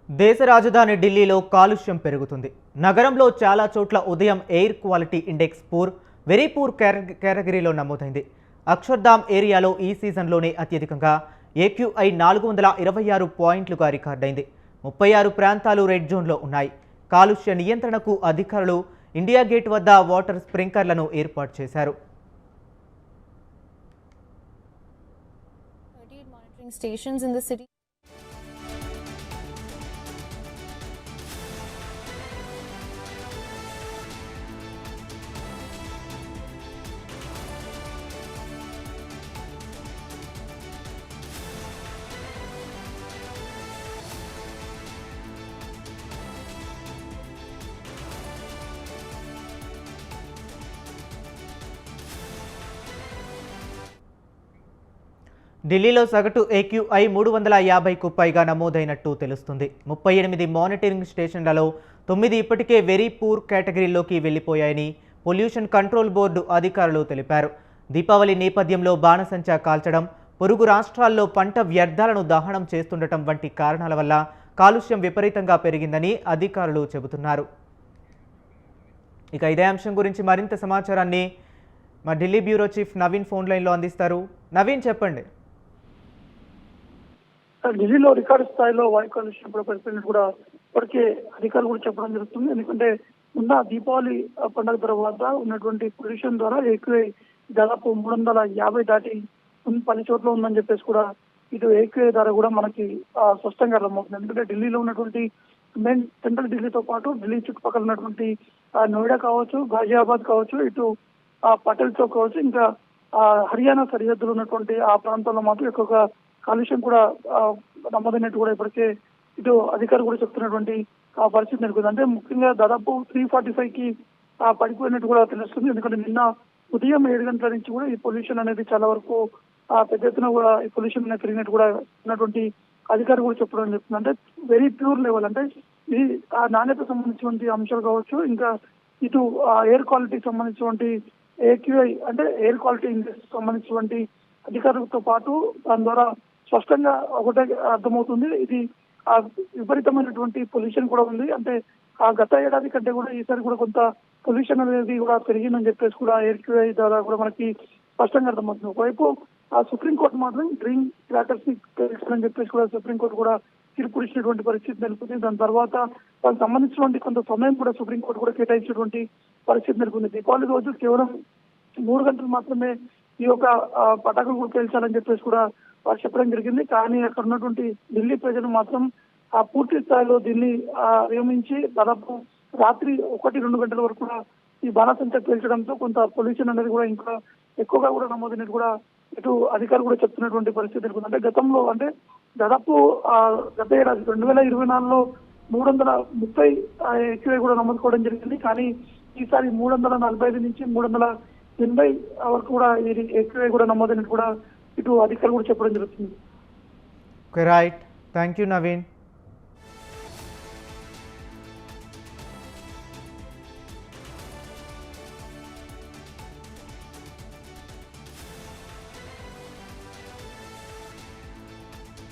దేశ రాజధాని ఢిల్లీలో కాలుష్యం పెరుగుతుంది. నగరంలో చాలా చోట్ల ఉదయం air quality index very poor కేటగిరీలో నమోదైంది. అక్షర్ధామ్ ఏరియాలో ఈ సీజన్లోనే అత్యధికంగా AQI 426 పాయింట్లుగా రికార్డైంది. 36 ప్రాంతాలు రెడ్ జోన్లో ఉన్నాయి. కాలుష్య నియంత్రణకు అధికారులు ఇండియా గేట్ వద్ద వాటర్ స్ప్రింక్లర్లను ఏర్పాటు చేశారు. Stations in the city. ఢిల్లీలో సగటు AQI 350కు పైగా నమోదైనట్టు తెలుస్తుంది. 38 మానిటరింగ్ స్టేషన్లలో 9 ఇప్పటికే వెరీ పూర్ కేటగిరీలోకి వెళ్లిపోయాయని పొల్యూషన్ కంట్రోల్ బోర్డు అధికారులు తెలిపారు. దీపావళి నేపథ్యంలో బాణసంచా కాల్చడం, పొరుగు రాష్ట్రాల్లో పంట వ్యర్థాలను దహనం చేస్తుండటం వంటి కారణాల వల్ల కాలుష్యం విపరీతంగా పెరిగిందని అధికారులు చెబుతున్నారు. ఇక ఇదే అంశం గురించి మరింత సమాచారాన్ని మా Delhi bureau chief Naveen phone లైన్లో అందిస్తారు. నవీన్, చెప్పండి. ఢిల్లీలో రికార్డు స్థాయిలో వాయు కాలుష్యం పడిపోయినట్టు కూడా ఇప్పటికే అధికారులు కూడా చెప్పడం జరుగుతుంది. ఎందుకంటే ఉన్న దీపావళి పండుగ తర్వాత ఉన్నటువంటి పొల్యూషన్ ద్వారా AQI దాదాపు 350 దాటి పలు చోట్ల ఉందని చెప్పేసి కూడా ఇటు AQI ద్వారా కూడా మనకి స్పష్టంగా అర్థమవుతుంది. ఎందుకంటే ఢిల్లీలో ఉన్నటువంటి మెయిన్ సెంట్రల్ ఢిల్లీతో పాటు ఢిల్లీ చుట్టుపక్కల ఉన్నటువంటి నోయిడా కావచ్చు, గాజియాబాద్ కావచ్చు, ఇటు పటేల్ చౌక్ కావచ్చు, ఇంకా హర్యానా సరిహద్దులు ఉన్నటువంటి ఆ ప్రాంతాల్లో మాత్రం ఎక్కువగా కాలుష్యం కూడా నమోదైనట్టు కూడా ఇప్పటికే ఇటు అధికారులు కూడా చెప్తున్నటువంటి పరిస్థితి నెలకొంది. అంటే ముఖ్యంగా దాదాపు 345కి పడిపోయినట్టు కూడా తెలుస్తుంది. ఎందుకంటే నిన్న ఉదయం 7 గంటల నుంచి కూడా ఈ పొల్యూషన్ అనేది చాలా వరకు పెద్ద ఎత్తున కూడా ఈ పొల్యూషన్ అనేది పెరిగినట్టు కూడా ఉన్నటువంటి అధికారులు కూడా చెప్పడం చెప్తుంది. అంటే వెరీ ప్యూర్ లెవెల్, అంటే ఇది నాణ్యత సంబంధించినటువంటి అంశాలు కావచ్చు, ఇంకా ఇటు ఎయిర్ క్వాలిటీకి సంబంధించినటువంటి AQI అంటే ఎయిర్ క్వాలిటీ ఇండెక్స్ సంబంధించినటువంటి అధికారులతో పాటు దాని ద్వారా స్పష్టంగా ఒకటే అర్థమవుతుంది. ఇది విపరీతమైనటువంటి పొల్యూషన్ కూడా ఉంది. అంటే గత ఏడాది కంటే కూడా ఈసారి కూడా కొంత పొల్యూషన్ అనేది కూడా పెరిగిందని చెప్పేసి కూడా AQI ద్వారా కూడా మనకి స్పష్టంగా అర్థమవుతుంది. ఒకవైపు సుప్రీంకోర్టు మాత్రం డ్రింక్ క్రాకర్స్ ని అని చెప్పేసి కూడా సుప్రీంకోర్టు కూడా తీర్పు ఇచ్చినటువంటి పరిస్థితి నెలకొంది. దాని తర్వాత దానికి సంబంధించినటువంటి కొంత సమయం కూడా సుప్రీంకోర్టు కూడా కేటాయించినటువంటి పరిస్థితి నెలకొంది. దీపావళి రోజు కేవలం 3 గంటలు మాత్రమే ఈ యొక్క పటాకులు కూడా పేల్చాలని చెప్పేసి కూడా వారు చెప్పడం జరిగింది. కానీ అక్కడ ఉన్నటువంటి ఢిల్లీ ప్రజలు మాత్రం పూర్తి స్థాయిలో దీన్ని నియమించి దాదాపు రాత్రి 1-2 గంటల వరకు కూడా ఈ బాణసంచా పేల్చడంతో కొంత పొల్యూషన్ అనేది కూడా ఇంకా ఎక్కువగా కూడా నమోదైనట్టు కూడా ఇటు అధికారులు కూడా చెప్తున్నటువంటి పరిస్థితి నెలకొంది. అంటే గతంలో అంటే దాదాపు గత ఏడాది 2024లో 330 AQI కూడా నమోదుకోవడం జరిగింది. కానీ ఈసారి 345 నుంచి 380 వరకు కూడా ఇది AQI కూడా నమోదైనట్టు కూడా ఇటు అధికారులు కూడా చెప్పడం జరుగుతుంది. Right, thank you Naveen.